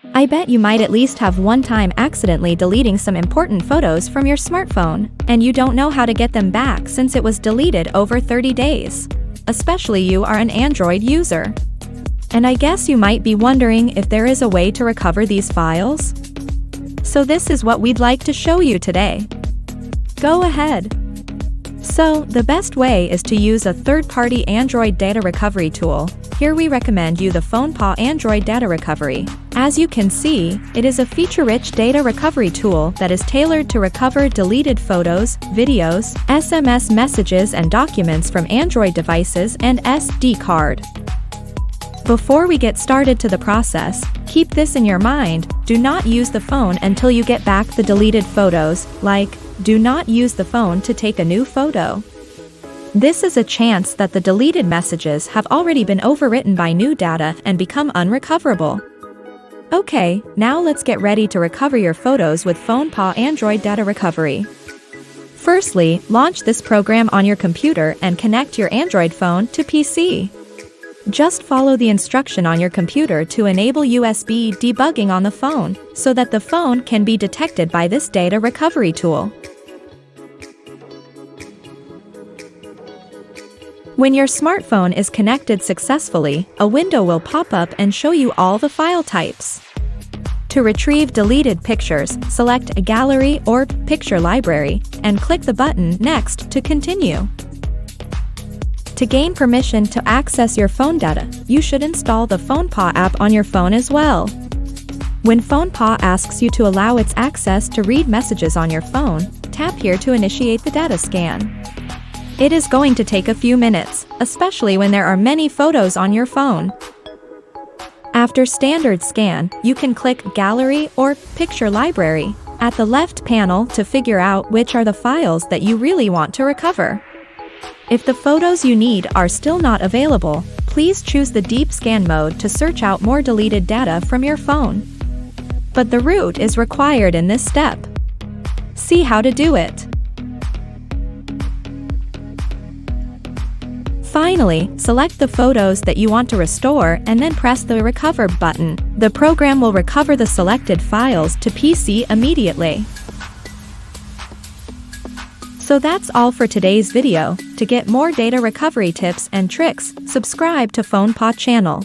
I bet you might at least have one time accidentally deleting some important photos from your smartphone, and you don't know how to get them back since it was deleted over 30 days. Especially you are an Android user. And I guess you might be wondering if there is a way to recover these files? So this is what we'd like to show you today. Go ahead. So, the best way is to use a third-party Android data recovery tool. Here we recommend you the FonePaw Android Data Recovery. As you can see, it is a feature-rich data recovery tool that is tailored to recover deleted photos, videos, SMS messages and documents from Android devices and SD card. Before we get started to the process, keep this in your mind: do not use the phone until you get back the deleted photos, like, do not use the phone to take a new photo. This is a chance that the deleted messages have already been overwritten by new data and become unrecoverable. Okay, now let's get ready to recover your photos with FonePaw Android Data Recovery. Firstly, launch this program on your computer and connect your Android phone to PC. Just follow the instruction on your computer to enable USB debugging on the phone, so that the phone can be detected by this data recovery tool. When your smartphone is connected successfully, a window will pop up and show you all the file types. To retrieve deleted pictures, select a gallery or picture library, and click the button Next to continue. To gain permission to access your phone data, you should install the FonePaw app on your phone as well. When FonePaw asks you to allow its access to read messages on your phone, tap here to initiate the data scan. It is going to take a few minutes, especially when there are many photos on your phone. After standard scan, you can click Gallery or Picture Library at the left panel to figure out which are the files that you really want to recover. If the photos you need are still not available, please choose the deep scan mode to search out more deleted data from your phone. But the root is required in this step. See how to do it. Finally, select the photos that you want to restore and then press the Recover button. The program will recover the selected files to PC immediately. So that's all for today's video. To get more data recovery tips and tricks, subscribe to FonePaw channel.